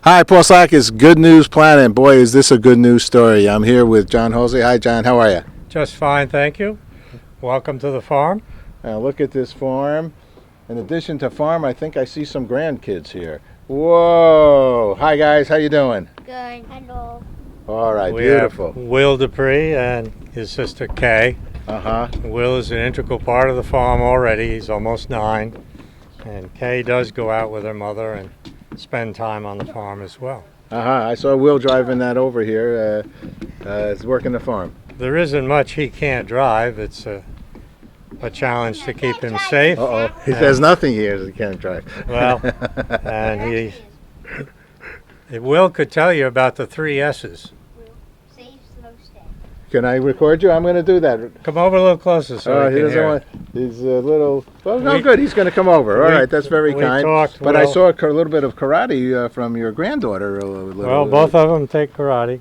Hi, Paul Slack is Good News Planet. Boy, is this a good news story. I'm here with John Halsey. Hi, John. How are you? Just fine, thank you. Welcome to the farm. Now, look at this farm. In addition to farm, I think I see some grandkids here. Whoa. Hi, guys. How you doing? Good. Hello. All right. We Beautiful. have Will Dupree and his sister Kay. Will is an integral part of the farm already. He's almost 9. And Kay does go out with her mother and spend time on the farm as well. I saw Will driving that over here. He's working the farm. There isn't much he can't drive. It's a challenge to keep him safe. Uh-oh. He says nothing here that he can't drive. Well, and Will could tell you about the 3 S's. Safe, slow, steady. Can I record you? I'm going to do that. Come over a little closer so we he can doesn't hear. want. He's a little. Well, no, good. He's going to come over. All right, that's very we kind. talked, but Will. I saw a little bit of karate from your granddaughter. Well, both of them take karate.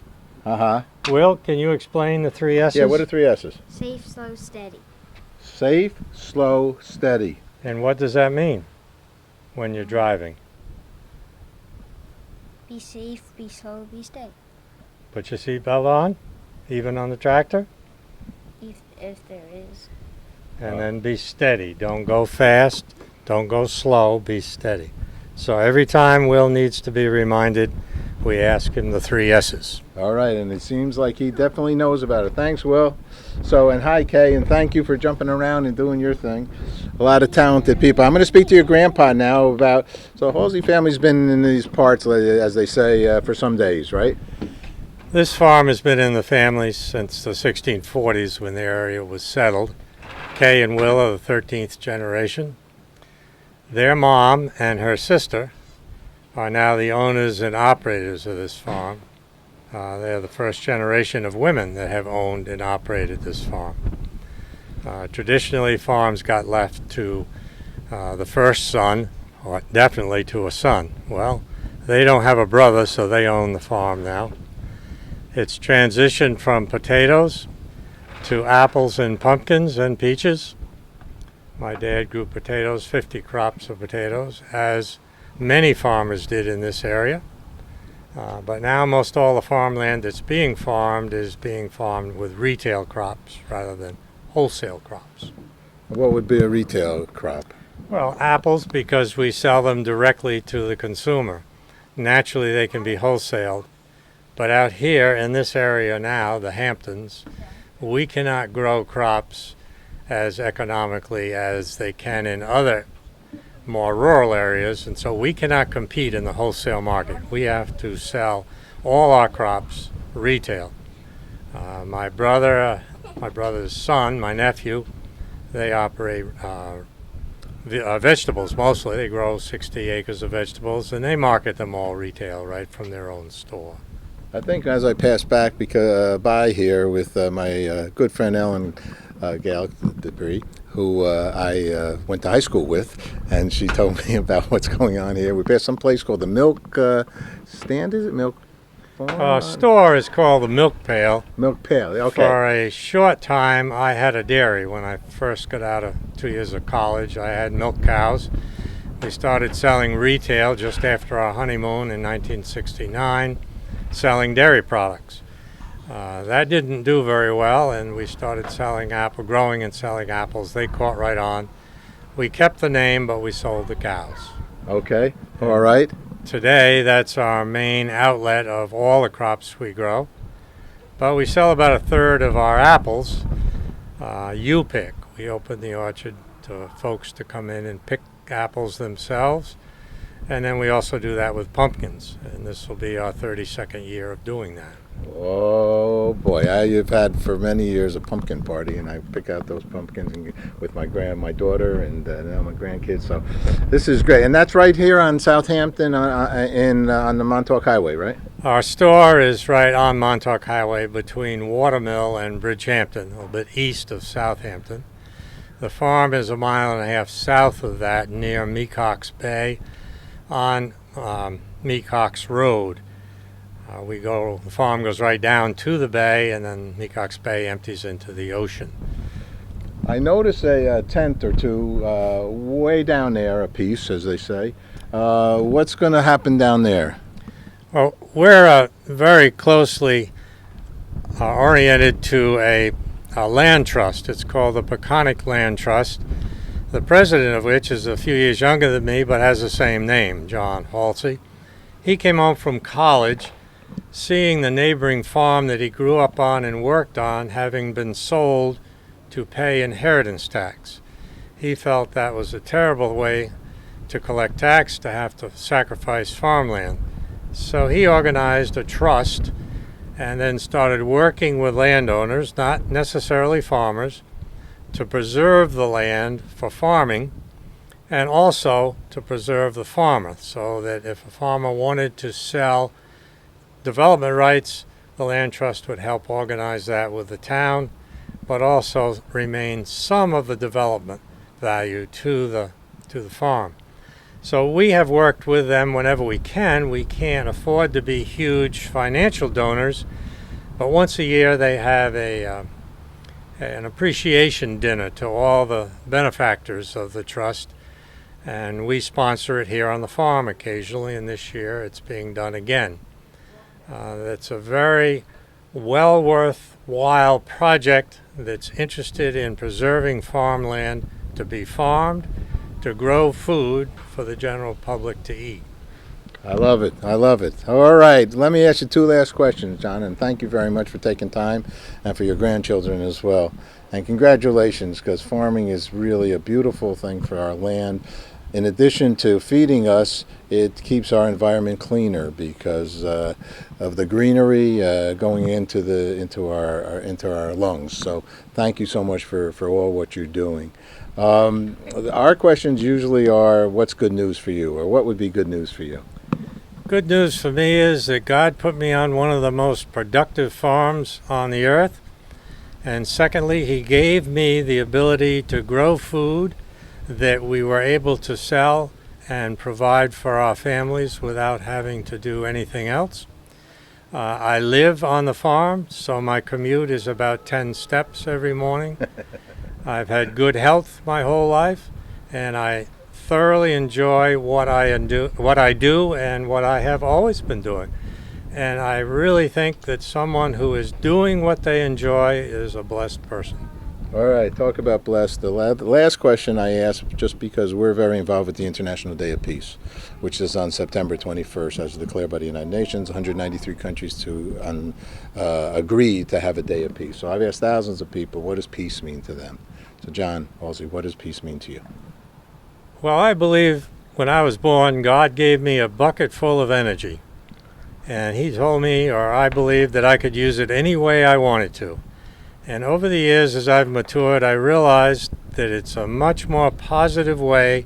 Will, can you explain the 3 S's? Yeah, what are 3 S's? Safe, slow, steady. Safe, slow, steady. And what does that mean when you're driving? Be safe, be slow, be steady. Put your seatbelt on, even on the tractor, If there is. and then be steady. Don't go fast, don't go slow, be steady. So every time Will needs to be reminded, we ask him the 3 S's. All right, and it seems like he definitely knows about it. Thanks, Will. So, and hi, Kay, and thank you for jumping around and doing your thing. A lot of talented people. I'm going to speak to your grandpa now about, so Halsey family's been in these parts, as they say, for some days, right? This farm has been in the family since the 1640s when the area was settled. Kay and Will are the 13th generation. Their mom and her sister are now the owners and operators of this farm. They're the first generation of women that have owned and operated this farm. Traditionally, farms got left to the first son, or definitely to a son. Well, they don't have a brother, so they own the farm now. It's transitioned from potatoes to apples and pumpkins and peaches. My dad grew potatoes, 50 crops of potatoes, as many farmers did in this area. But now most all the farmland that's being farmed is being farmed with retail crops rather than wholesale crops. What would be a retail crop? Well, apples, because we sell them directly to the consumer. Naturally, they can be wholesaled. But out here in this area now, the Hamptons, we cannot grow crops as economically as they can in other more rural areas, and so we cannot compete in the wholesale market. We have to sell all our crops retail. My brother's son, my nephew, they operate vegetables mostly. They grow 60 acres of vegetables, and they market them all retail right from their own store. I think as I pass back by here with my good friend Ellen Gail Dupree, who I went to high school with, and she told me about what's going on here. We passed some place called the Milk Stand, is it? Milk Farm? Store is called the Milk Pail. Milk Pail, okay. For a short time, I had a dairy. When I first got out of 2 years of college, I had milk cows. We started selling retail just after our honeymoon in 1969, selling dairy products. That didn't do very well, and we started growing and selling apples. They caught right on. We kept the name, but we sold the cows. Okay, all right. Today, that's our main outlet of all the crops we grow. But we sell about a third of our apples. You pick. We open the orchard to folks to come in and pick apples themselves. And then we also do that with pumpkins, and this will be our 32nd year of doing that. Oh boy, I've had for many years a pumpkin party, and I pick out those pumpkins with my daughter, and now my grandkids. So this is great, and that's right here on Southampton, on the Montauk Highway, right? Our store is right on Montauk Highway between Watermill and Bridgehampton, a little bit east of Southampton. The farm is 1.5 miles south of that, near Mecox Bay, on Mecox Road. The farm goes right down to the bay, and then Mecox Bay empties into the ocean. I notice a tent or two way down there, a piece, as they say. What's going to happen down there? Well, we're very closely oriented to a land trust. It's called the Peconic Land Trust, the president of which is a few years younger than me but has the same name, John Halsey. He came home from college seeing the neighboring farm that he grew up on and worked on having been sold to pay inheritance tax. He felt that was a terrible way to collect tax, to have to sacrifice farmland. So he organized a trust and then started working with landowners, not necessarily farmers, to preserve the land for farming and also to preserve the farmer, so that if a farmer wanted to sell development rights, the land trust would help organize that with the town, but also remain some of the development value to the farm. So we have worked with them whenever we can. We can't afford to be huge financial donors, but once a year they have an appreciation dinner to all the benefactors of the trust, and we sponsor it here on the farm occasionally, and this year it's being done again. It's a very well worthwhile project that's interested in preserving farmland to be farmed, to grow food for the general public to eat. I love it. I love it. All right. Let me ask you two last questions, John, and thank you very much for taking time and for your grandchildren as well. And congratulations, because farming is really a beautiful thing for our land. In addition to feeding us, it keeps our environment cleaner because of the greenery going into our lungs. So thank you so much for all what you're doing. Our questions usually are, what's good news for you, or what would be good news for you? Good news for me is that God put me on one of the most productive farms on the earth. And secondly, He gave me the ability to grow food that we were able to sell and provide for our families without having to do anything else. I live on the farm, so my commute is about 10 steps every morning. I've had good health my whole life, and I thoroughly enjoy what I do and what I have always been doing. And I really think that someone who is doing what they enjoy is a blessed person. All right, talk about blessed. The last question I asked, just because we're very involved with the International Day of Peace, which is on September 21st, as declared by the United Nations. 193 countries to agree to have a Day of Peace. So I've asked thousands of people, what does peace mean to them? So John Halsey, what does peace mean to you? Well, I believe when I was born, God gave me a bucket full of energy. And He told me, or I believe, that I could use it any way I wanted to. And over the years, as I've matured, I realized that it's a much more positive way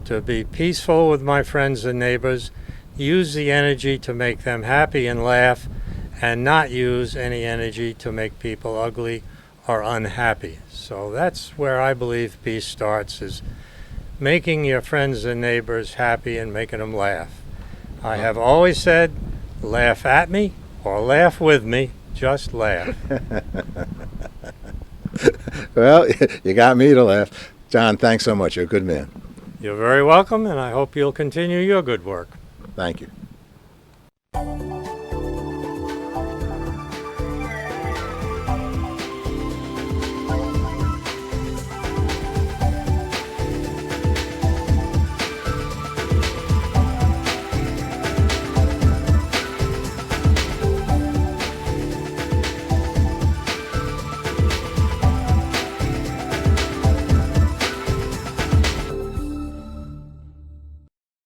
to be peaceful with my friends and neighbors, use the energy to make them happy and laugh, and not use any energy to make people ugly or unhappy. So that's where I believe peace starts, is making your friends and neighbors happy and making them laugh. I have always said, laugh at me or laugh with me, just laugh. Well, you got me to laugh. John, thanks so much. You're a good man. You're very welcome, and I hope you'll continue your good work. Thank you.